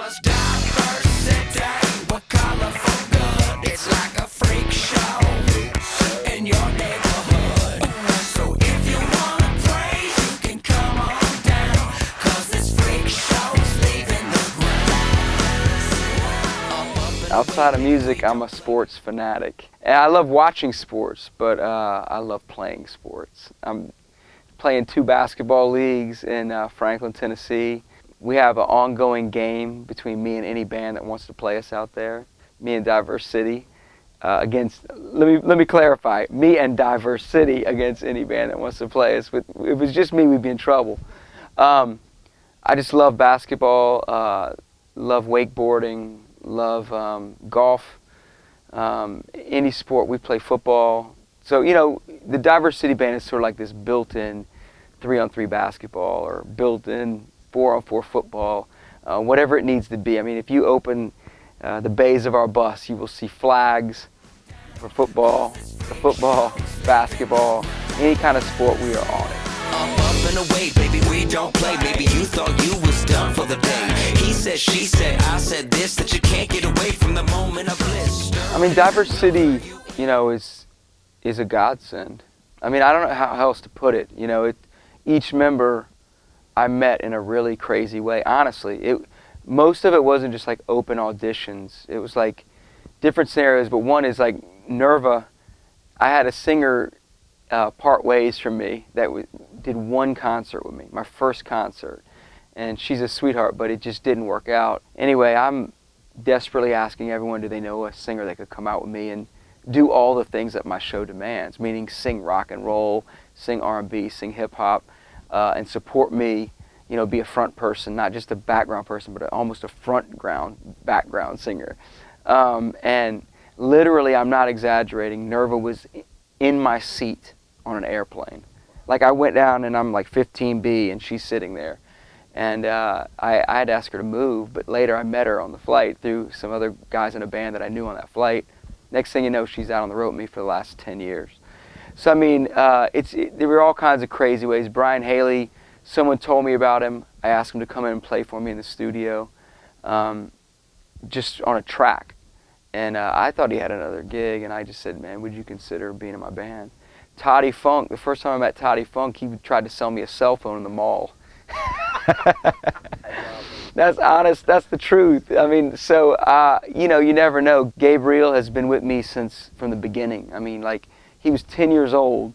us diversity with colorful good. It's like a freak show in your neighborhood. So if you wanna praise, you can come on down, 'cause this freak show's leaving the ground. Outside of music, I'm a sports fanatic. And I love watching sports, but I love playing sports. I'm playing 2 basketball leagues in Franklin, Tennessee. We have an ongoing game between me and any band that wants to play us out there. Me and Diverse City against, let me clarify, me and Diverse City against any band that wants to play us. If it was just me, we'd be in trouble. I just love basketball, love wakeboarding, love golf, any sport. We play football. So, you know, the Diverse City band is sort of like this built-in 3-on-3 basketball or built-in 4-on-4 football, whatever it needs to be. I mean, if you open the bays of our bus, you will see flags for football, basketball, any kind of sport, we are on it. Up and away, baby, we don't play. Maybe you thought you was done for the day. He said, she said, I said this, that you can't get away from the moment of bliss. I mean, Diverse City, you know, is a godsend. I mean, I don't know how else to put it. You know, each member I met in a really crazy way. Honestly, most of it wasn't just like open auditions. It was like different scenarios, but one is like Nerva. I had a singer part ways from me that did one concert with me, my first concert, and she's a sweetheart, but it just didn't work out. Anyway, I'm desperately asking everyone, do they know a singer that could come out with me and do all the things that my show demands, meaning sing rock and roll, sing R&B, sing hip hop, and support me, you know, be a front person, not just a background person, but almost a background singer. And literally, I'm not exaggerating, Nerva was in my seat on an airplane. Like, I went down and I'm like 15B and she's sitting there. And I had to ask her to move, but later I met her on the flight through some other guys in a band that I knew on that flight. Next thing you know, she's out on the road with me for the last 10 years. So, I mean, there were all kinds of crazy ways. Brian Haley, someone told me about him. I asked him to come in and play for me in the studio, just on a track. And I thought he had another gig, and I just said, man, would you consider being in my band? Toddy Funk, the first time I met Toddy Funk, he tried to sell me a cell phone in the mall. That's honest, that's the truth. I mean, so, you know, you never know. Gabriel has been with me from the beginning. I mean, like, he was 10 years old,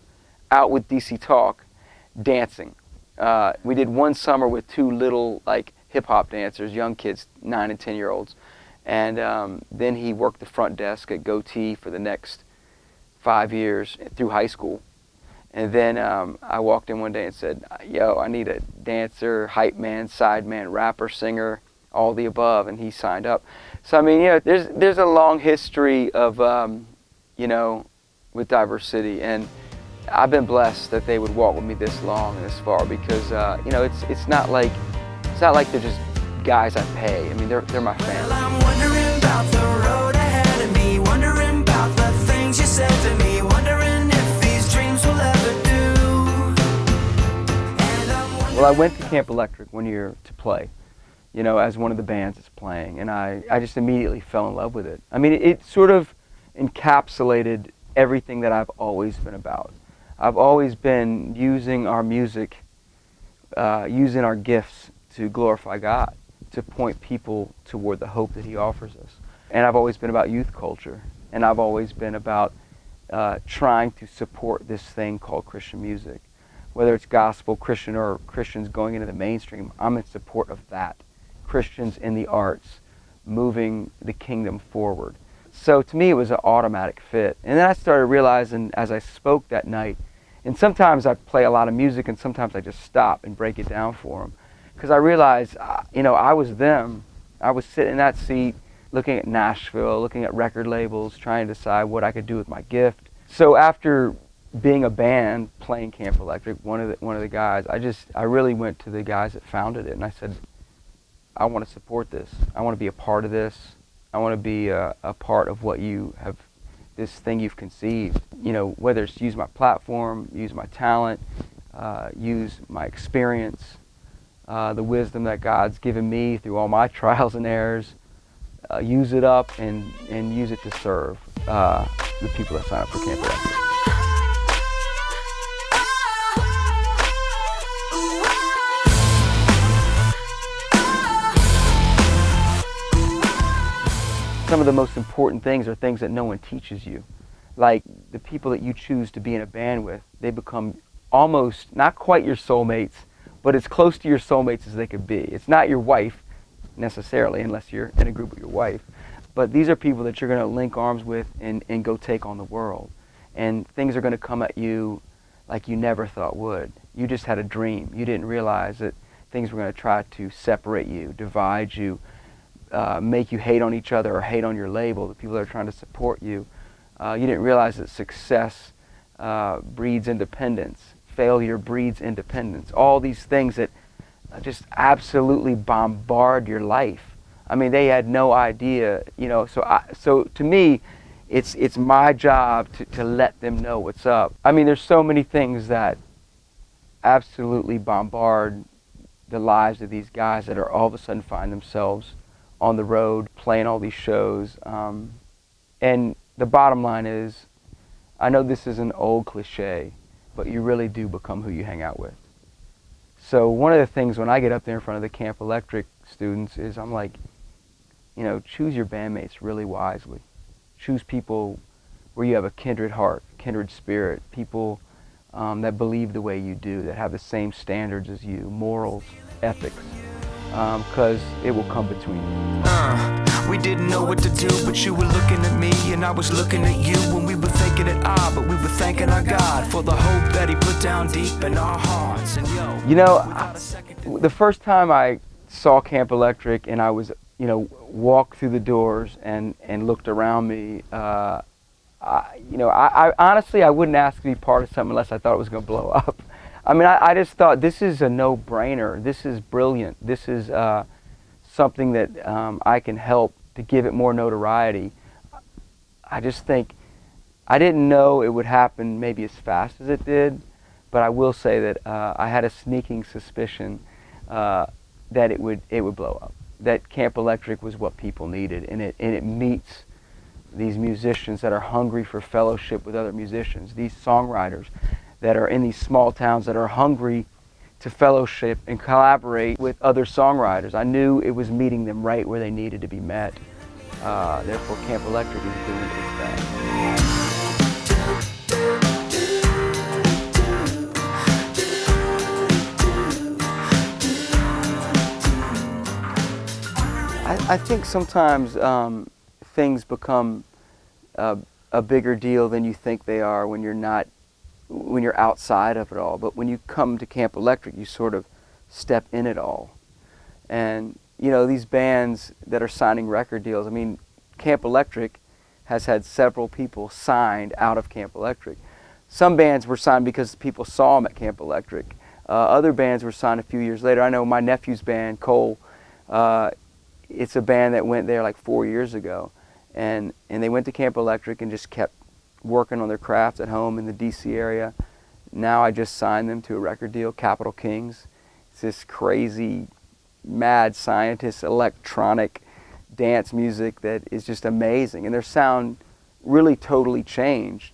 out with DC Talk, dancing. We did one summer with 2 little, like, hip-hop dancers, young kids, 9 and 10-year-olds. And then he worked the front desk at Goatee for the next 5 years through high school. And then I walked in one day and said, yo, I need a dancer, hype man, side man, rapper, singer, all the above, and he signed up. So, I mean, you know, there's a long history of, you know, with Diverse City, and I've been blessed that they would walk with me this long and this far, because, you know, it's not like they're just guys I pay. I mean, they're my family. Well, I'm wondering about the road ahead of me, wondering about the things you said to me, wondering if these dreams will ever do. Well, I went to Camp Electric one year to play, you know, as one of the bands that's playing, and I just immediately fell in love with it. I mean, it sort of encapsulated everything that I've always been about. I've always been using our music, using our gifts to glorify God, to point people toward the hope that He offers us. And I've always been about youth culture, and I've always been about trying to support this thing called Christian music. Whether it's gospel, Christian, or Christians going into the mainstream, I'm in support of that. Christians in the arts, moving the kingdom forward. So to me, it was an automatic fit. And then I started realizing as I spoke that night, and sometimes I play a lot of music and sometimes I just stop and break it down for them. Because I realized, you know, I was them. I was sitting in that seat looking at Nashville, looking at record labels, trying to decide what I could do with my gift. So after being a band, playing Camp Electric, one of the guys, I really went to the guys that founded it and I said, I want to support this. I want to be a part of this. I want to be a part of what you have, this thing you've conceived. You know, whether it's use my platform, use my talent, use my experience, the wisdom that God's given me through all my trials and errors, use it up and use it to serve the people that sign up for Camp Electric. Some of the most important things are things that no one teaches you. Like the people that you choose to be in a band with, they become almost, not quite your soulmates, but as close to your soulmates as they could be. It's not your wife, necessarily, unless you're in a group with your wife. But these are people that you're going to link arms with and go take on the world. And things are going to come at you like you never thought would. You just had a dream. You didn't realize that things were going to try to separate you, divide you, make you hate on each other or hate on your label, the people that are trying to support you. You didn't realize that success breeds independence, failure breeds independence. All these things that just absolutely bombard your life. I mean, they had no idea, you know. So to me, it's my job to let them know what's up. I mean, there's so many things that absolutely bombard the lives of these guys that are all of a sudden find themselves on the road playing all these shows. And the bottom line is, I know this is an old cliche, but you really do become who you hang out with. So one of the things when I get up there in front of the Camp Electric students is I'm like, you know, choose your bandmates really wisely. Choose people where you have a kindred heart, kindred spirit, people that believe the way you do, that have the same standards as you, morals, ethics, because it will come between you. We didn't know what to do, but you were looking at me and I was looking at you, and we were thinking it odd, but we were thanking our God for the hope that he put down deep in our hearts. And you know, the first time I saw Camp Electric and I was, you know, walked through the doors and looked around me, I honestly, I wouldn't ask to be part of something unless I thought it was going to blow up. I mean, I just thought, this is a no-brainer. This is brilliant. This is something that I can help to give it more notoriety. I just think, I didn't know it would happen maybe as fast as it did, but I will say that I had a sneaking suspicion that it would blow up. That Camp Electric was what people needed, and it meets these musicians that are hungry for fellowship with other musicians, these songwriters that are in these small towns that are hungry to fellowship and collaborate with other songwriters. I knew it was meeting them right where they needed to be met. Therefore, Camp Electric is doing its thing. I think sometimes things become a bigger deal than you think they are when you're outside of it all. But when you come to Camp Electric, you sort of step in it all. And you know, these bands that are signing record deals, I mean, Camp Electric has had several people signed out of Camp Electric. Some bands were signed because people saw them at Camp Electric. Other bands were signed a few years later. I know my nephew's band, Cole, it's a band that went there like 4 years ago. And they went to Camp Electric and just kept working on their craft at home in the DC area. Now I just signed them to a record deal, Capital Kings. It's this crazy, mad scientist, electronic dance music that is just amazing. And their sound really totally changed.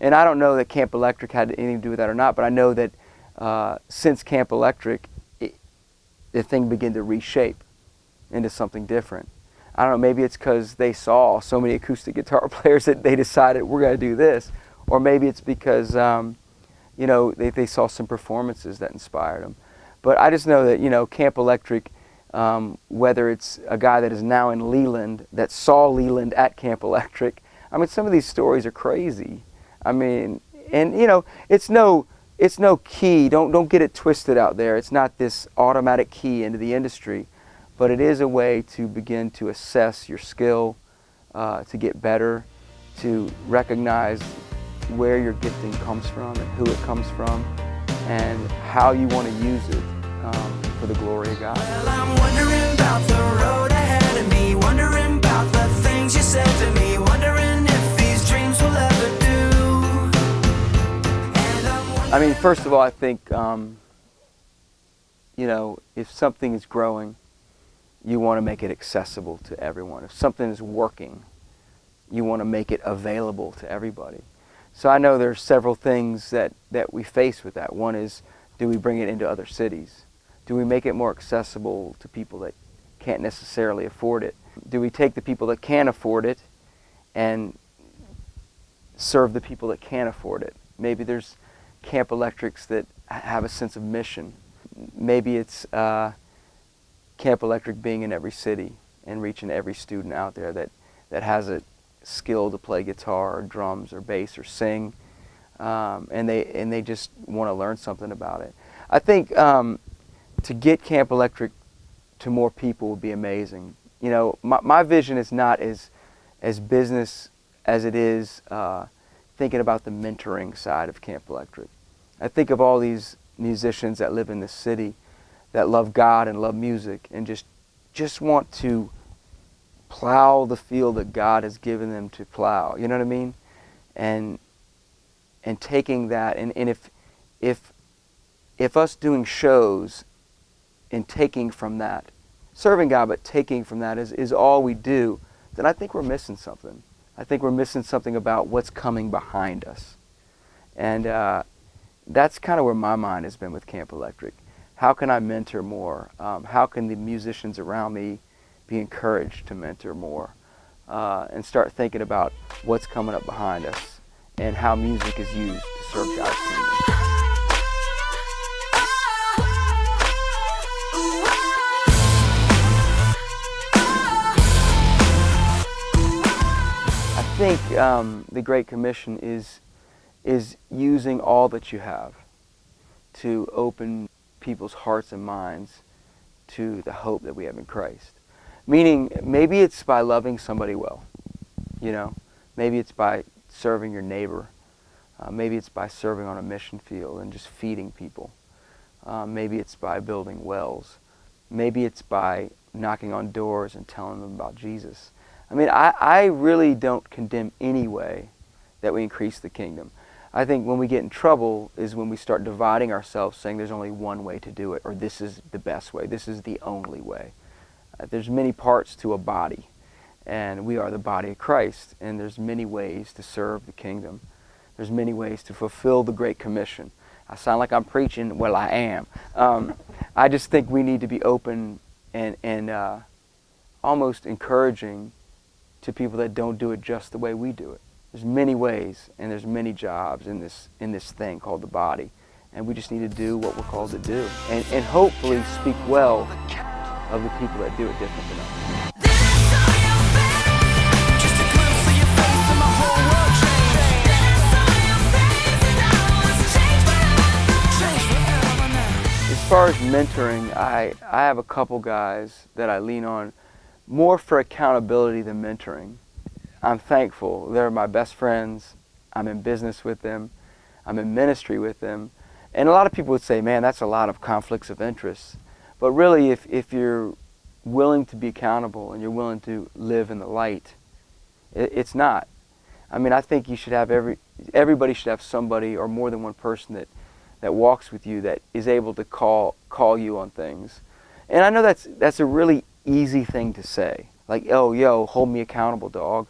And I don't know that Camp Electric had anything to do with that or not, but I know that since Camp Electric, the thing began to reshape into something different. I don't know, maybe it's because they saw so many acoustic guitar players that they decided we're going to do this. Or maybe it's because, you know, they saw some performances that inspired them. But I just know that, you know, Camp Electric, whether it's a guy that is now in Leland, that saw Leland at Camp Electric, I mean, some of these stories are crazy. I mean, and, you know, it's no key, don't get it twisted out there. It's not this automatic key into the industry. But it is a way to begin to assess your skill, to get better, to recognize where your gifting comes from and who it comes from, and how you want to use it for the glory of God. Well, I'm wondering about the road ahead of me, wondering about the things you said to me, wondering if these dreams will ever do. I mean, first of all, I think if something is growing, you want to make it accessible to everyone. If something is working, you want to make it available to everybody. So I know there's several things that we face with that. One is, do we bring it into other cities? Do we make it more accessible to people that can't necessarily afford it? Do we take the people that can afford it and serve the people that can't afford it? Maybe there's Camp Electrics that have a sense of mission. Maybe it's Camp Electric being in every city and reaching every student out there that has a skill to play guitar or drums or bass or sing, and they just want to learn something about it. I think to get Camp Electric to more people would be amazing. My vision is not as business as it is thinking about the mentoring side of Camp Electric. I think of all these musicians that live in this city that love God and love music and just want to plow the field that God has given them to plow. You know what I mean? And taking that, and if us doing shows and taking from that, serving God but taking from that is all we do, then I think we're missing something. I think we're missing something about what's coming behind us. And that's kind of where my mind has been with Camp Electric. How can I mentor more? How can the musicians around me be encouraged to mentor more? And start thinking about what's coming up behind us and how music is used to serve God's kingdom. I think the Great Commission is using all that you have to open people's hearts and minds to the hope that we have in Christ. Meaning, maybe it's by loving somebody well, maybe it's by serving your neighbor, maybe it's by serving on a mission field and just feeding people, maybe it's by building wells, maybe it's by knocking on doors and telling them about Jesus. I really don't condemn any way that we increase the kingdom. I think when we get in trouble is when we start dividing ourselves, saying there's only one way to do it, or this is the best way, this is the only way. There's many parts to a body, and we are the body of Christ, and there's many ways to serve the kingdom. There's many ways to fulfill the Great Commission. I sound like I'm preaching. Well, I am. I just think we need to be open and almost encouraging to people that don't do it just the way we do it. There's many ways, and there's many jobs in this thing called the body, and we just need to do what we're called to do, and hopefully speak well of the people that do it different than us. As far as mentoring, I have a couple guys that I lean on more for accountability than mentoring. I'm thankful. They're my best friends. I'm in business with them. I'm in ministry with them. And a lot of people would say, man, that's a lot of conflicts of interest. But really, if you're willing to be accountable and you're willing to live in the light, it's not. I think you should have everybody should have somebody or more than one person that walks with you that is able to call you on things. And I know that's a really easy thing to say. Like, oh, yo, hold me accountable, dog.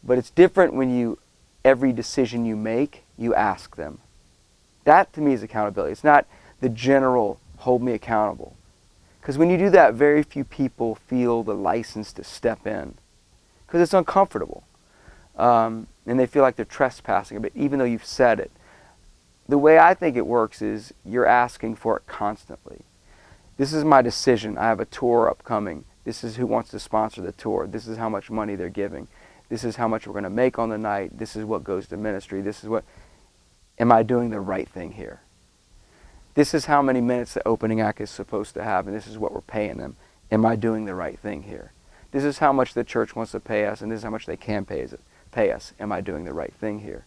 But it's different when every decision you make, you ask them. That to me is accountability. It's not the general hold me accountable. Because when you do that, very few people feel the license to step in. Because it's uncomfortable. And they feel like they're trespassing a bit, even though you've said it. The way I think it works is you're asking for it constantly. This is my decision. I have a tour upcoming. This is who wants to sponsor the tour. This is how much money they're giving. This is how much we're going to make on the night. This is what goes to ministry. This is what... Am I doing the right thing here? This is how many minutes the opening act is supposed to have, and this is what we're paying them. Am I doing the right thing here? This is how much the church wants to pay us, and this is how much they can pay us. Am I doing the right thing here?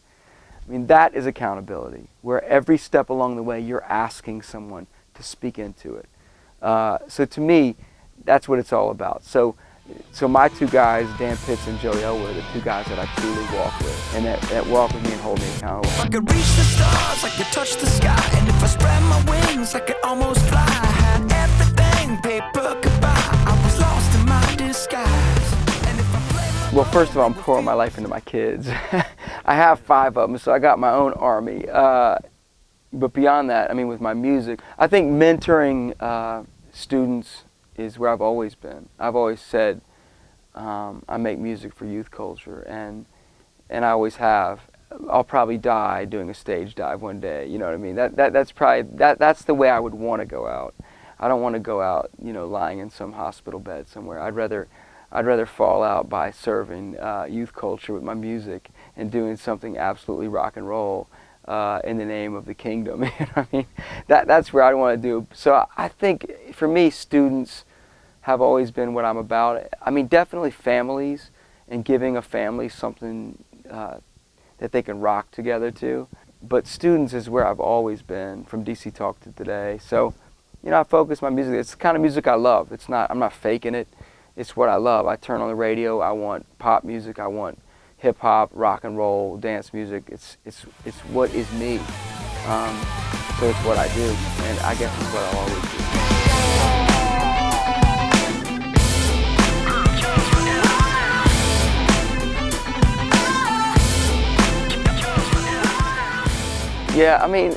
That is accountability, where every step along the way you're asking someone to speak into it. So to me, that's what it's all about. So my two guys, Dan Pitts and Joey Elwood, are the two guys that I truly walk with, and that walk with me and hold me accountable. If I could reach the stars, I could touch the sky, and if I spread my wings, I could almost fly. paper goodbye. I was lost in my disguise. And if I play my Well, first of all, I'm pouring my life into my kids. I have 5 of them, so I got my own army. But beyond that, I mean, with my music, I think mentoring students is where I've always been. I've always said I make music for youth culture, and I always have. I'll probably die doing a stage dive one day. You know what I mean? That's probably that's the way I would want to go out. I don't want to go out, you know, lying in some hospital bed somewhere. I'd rather fall out by serving youth culture with my music and doing something absolutely rock and roll in the name of the kingdom. You know what I mean? That's where I want to do. So I think for me, students have always been what I'm about. I mean, definitely families, and giving a family something that they can rock together to. But students is where I've always been, from DC Talk to today. So, you know, I focus my music. It's the kind of music I love. I'm not faking it. It's what I love. I turn on the radio. I want pop music. I want hip hop, rock and roll, dance music. It's what is me. So it's what I do, and I guess it's what I'll always do. Yeah, I mean,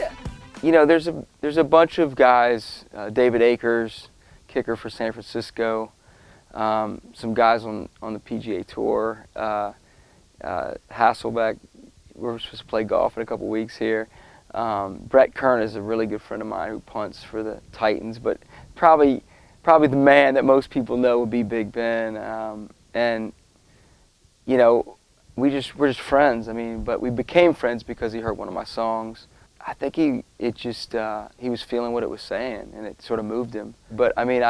you know, there's a bunch of guys. David Akers, kicker for San Francisco. Some guys on the PGA Tour. Hasselbeck, we're supposed to play golf in a couple weeks here. Brett Kern is a really good friend of mine who punts for the Titans, but probably the man that most people know would be Big Ben. And you know, we're just friends. I mean, but we became friends because he heard one of my songs. I think he was feeling what it was saying, and it sort of moved him. But I mean,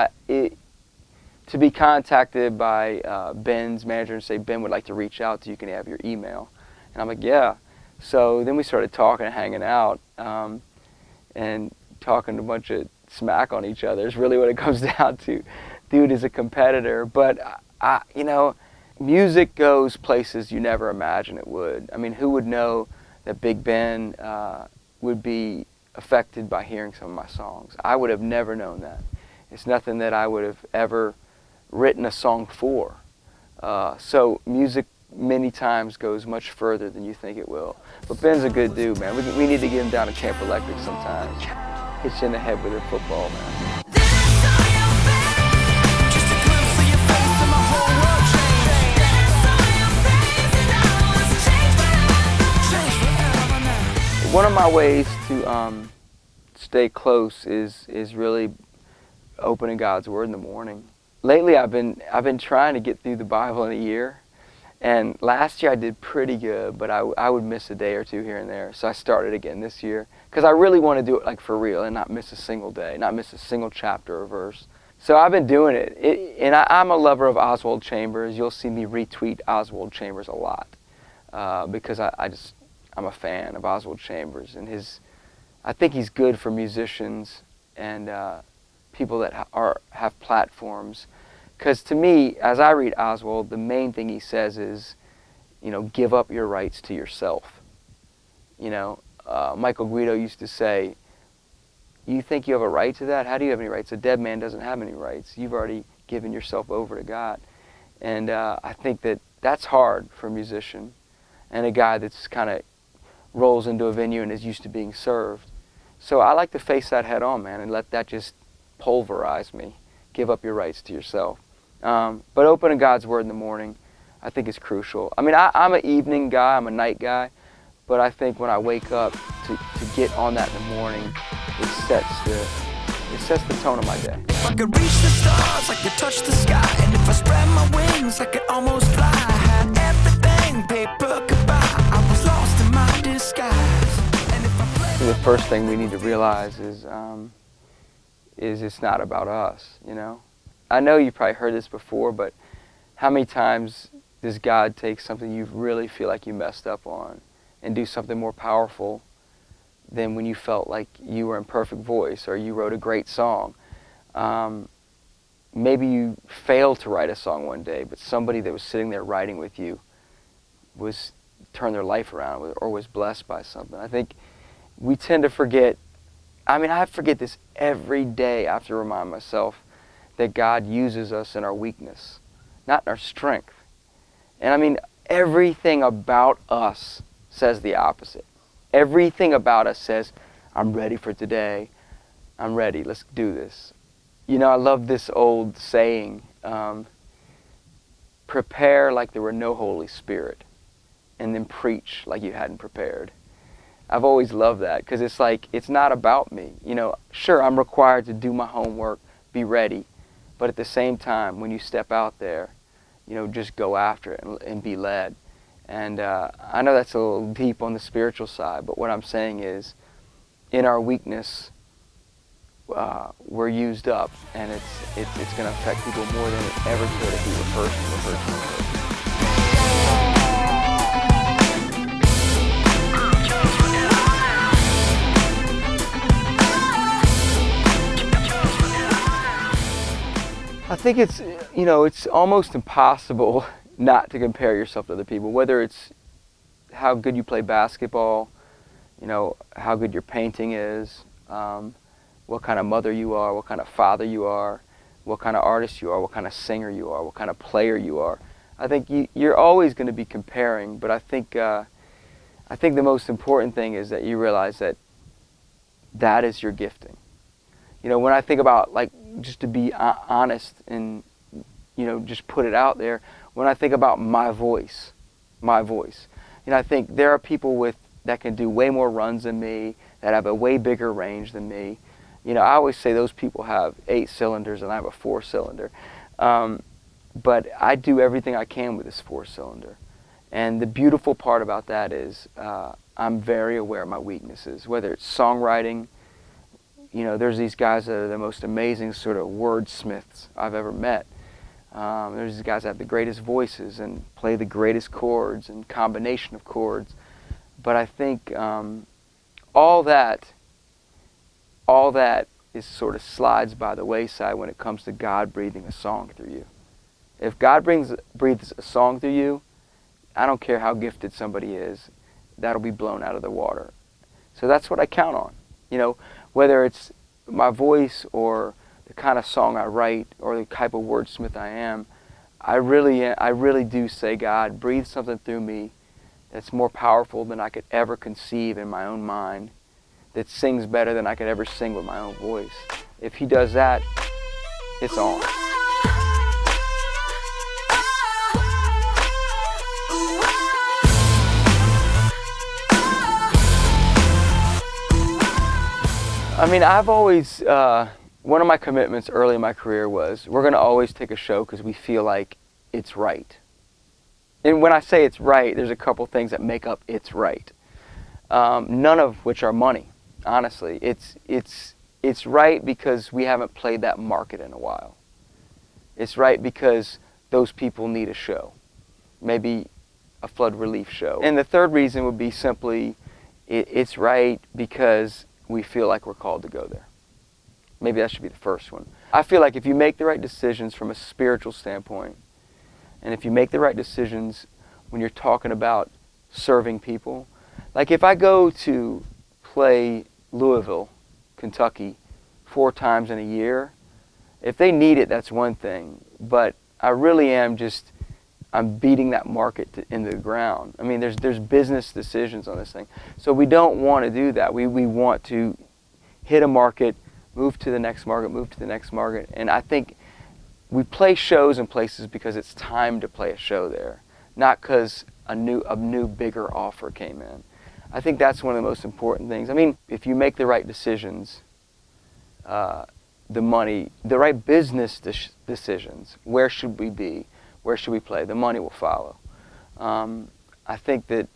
to be contacted by Ben's manager and say, Ben would like to reach out to you, can I have your email? And I'm like, yeah. So then we started talking and hanging out, and talking a bunch of smack on each other is really what it comes down to. Dude is a competitor, but you know, music goes places you never imagined it would. I mean, who would know that Big Ben would be affected by hearing some of my songs? I would have never known that. It's nothing that I would have ever written a song for. So music many times goes much further than you think it will. But Ben's a good dude, man. We need to get him down to Camp Electric sometimes. Hit you in the head with a football, man. One of my ways to stay close is really opening God's Word in the morning. Lately, I've been trying to get through the Bible in a year, and last year I did pretty good, but I would miss a day or two here and there. So I started again this year because I really want to do it like for real and not miss a single day, not miss a single chapter or verse. So I've been doing it, and I'm a lover of Oswald Chambers. You'll see me retweet Oswald Chambers a lot because I'm a fan of Oswald Chambers, and I think he's good for musicians and people that have platforms. Because to me, as I read Oswald, the main thing he says is, you know, give up your rights to yourself. You know, Michael Guido used to say, you think you have a right to that? How do you have any rights? A dead man doesn't have any rights. You've already given yourself over to God. And I think that's hard for a musician and a guy that's kind of rolls into a venue and is used to being served. So I like to face that head on, man, and let that just pulverize me. Give up your rights to yourself. But opening God's Word in the morning, I think is crucial. I mean, I'm an evening guy, I'm a night guy, but I think when I wake up to get on that in the morning, it sets the tone of my day. If I could reach the stars, I could touch the sky, and if I spread my wings, I could almost fly. I had everything, paper goodbye. I was lost in my disguise. And if I played The first thing we need to realize is it's not about us, you know? I know you probably heard this before, but how many times does God take something you really feel like you messed up on and do something more powerful than when you felt like you were in perfect voice or you wrote a great song? Maybe you failed to write a song one day, but somebody that was sitting there writing with you turned their life around or was blessed by something. I think we tend to forget. I mean, I forget this every day. I have to remind myself that God uses us in our weakness, not in our strength. And I mean, everything about us says the opposite. Everything about us says, I'm ready for today. I'm ready. Let's do this. You know, I love this old saying, prepare like there were no Holy Spirit, and then preach like you hadn't prepared. I've always loved that, because it's like, it's not about me. You know, sure, I'm required to do my homework, be ready, but at the same time, when you step out there, you know, just go after it and be led. And I know that's a little deep on the spiritual side, but what I'm saying is, in our weakness, we're used up, and it's going to affect people more than it ever could if we rehearse. I think it's, you know, it's almost impossible not to compare yourself to other people, whether it's how good you play basketball, you know, how good your painting is, what kind of mother you are, what kind of father you are, what kind of artist you are, what kind of singer you are, what kind of player you are. I think you're always going to be comparing, but I think the most important thing is that you realize that that is your gifting. You know, when I think about, like, just to be honest and, you know, just put it out there, when I think about my voice, you know, I think there are people that can do way more runs than me, that have a way bigger range than me. You know, I always say those people have 8 cylinders and I have a 4-cylinder. But I do everything I can with this 4-cylinder. And the beautiful part about that is I'm very aware of my weaknesses, whether it's songwriting. You know, there's these guys that are the most amazing sort of wordsmiths I've ever met. There's these guys that have the greatest voices and play the greatest chords and combination of chords. But I think all that is sort of slides by the wayside when it comes to God breathing a song through you. If God breathes a song through you, I don't care how gifted somebody is, that'll be blown out of the water. So that's what I count on. You know, whether it's my voice or the kind of song I write or the type of wordsmith I am, I really do say, God, breathe something through me that's more powerful than I could ever conceive in my own mind, that sings better than I could ever sing with my own voice. If He does that, it's on. I mean, I've always, one of my commitments early in my career was, we're going to always take a show because we feel like it's right. And when I say it's right, there's a couple things that make up it's right. None of which are money, honestly. It's right because we haven't played that market in a while. It's right because those people need a show, maybe a flood relief show. And the third reason would be simply, it's right because we feel like we're called to go there. Maybe that should be the first one. I feel like if you make the right decisions from a spiritual standpoint, and if you make the right decisions when you're talking about serving people, like if I go to play Louisville, Kentucky 4 times in a year, if they need it, that's one thing. But I really am I'm beating that market into the ground. I mean, there's business decisions on this thing. So we don't want to do that. We want to hit a market, move to the next market, move to the next market. And I think we play shows in places because it's time to play a show there, not because a new bigger offer came in. I think that's one of the most important things. I mean, if you make the right decisions, the right business decisions, where should we be? Where should we play? The money will follow. I think that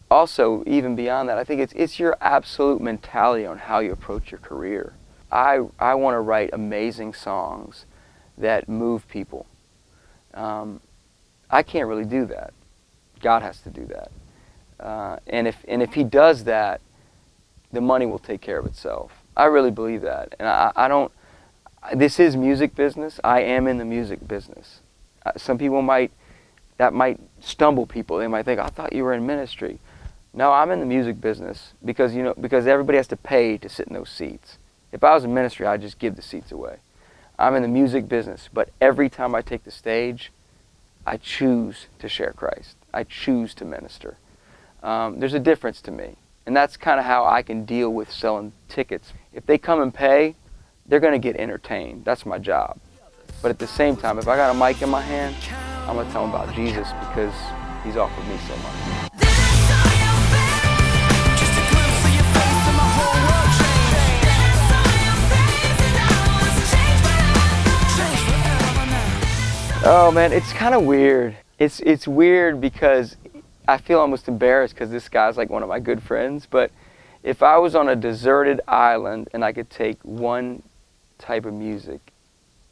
also, even beyond that, I think it's your absolute mentality on how you approach your career. I want to write amazing songs that move people. I can't really do that. God has to do that. And if He does that, the money will take care of itself. I really believe that. And I don't. This is music business. I am in the music business. Some people might stumble people. They might think, I thought you were in ministry. No, I'm in the music business because everybody has to pay to sit in those seats. If I was in ministry, I'd just give the seats away. I'm in the music business, but every time I take the stage, I choose to share Christ. I choose to minister. There's a difference to me. And that's kind of how I can deal with selling tickets. If they come and pay, they're going to get entertained. That's my job. But at the same time, if I got a mic in my hand, I'm going to tell them about Jesus because he's offered me so much. Oh man, it's kind of weird. It's weird because I feel almost embarrassed because this guy's like one of my good friends. But if I was on a deserted island and I could take one type of music,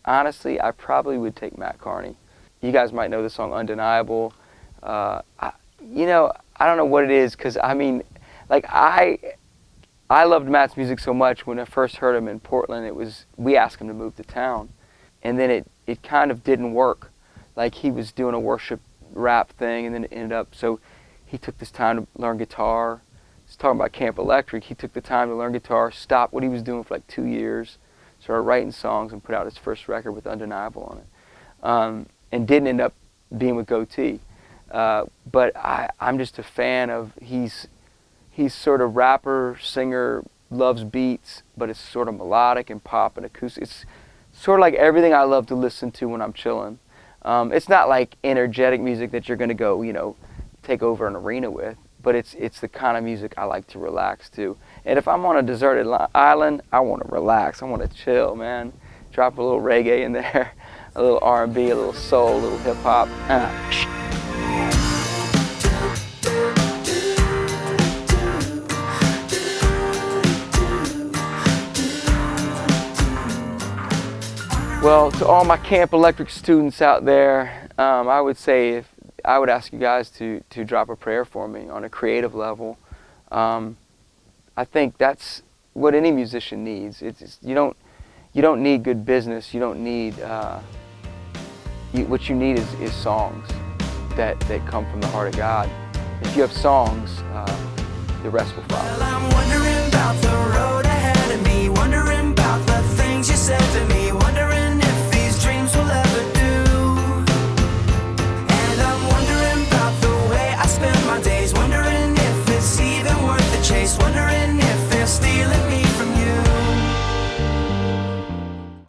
honestly, I probably would take Matt Carney. You guys might know the song Undeniable. I don't know what it is because I loved Matt's music so much. When I first heard him in Portland, we asked him to move to town, and then it kind of didn't work. Like he was doing a worship rap thing, and then it ended up, so he took this time to learn guitar. He's talking about Camp Electric. He took the time to learn guitar, stopped what he was doing for like 2 years, started writing songs, and put out his first record with Undeniable on it, and didn't end up being with Goatee. But I'm just a fan of, he's sort of rapper, singer, loves beats, but it's sort of melodic and pop and acoustic. It's sort of like everything I love to listen to when I'm chilling. It's not like energetic music that you're going to go, take over an arena with, but it's the kind of music I like to relax to. And if I'm on a deserted island, I want to relax. I want to chill, man. Drop a little reggae in there, a little R&B, a little soul, a little hip hop. Well, to all my Camp Electric students out there, I would say I would ask you guys to drop a prayer for me on a creative level. I think that's what any musician needs. You don't need good business. You don't need what you need is songs that come from the heart of God. If you have songs, the rest will follow. Well, I'm wondering about the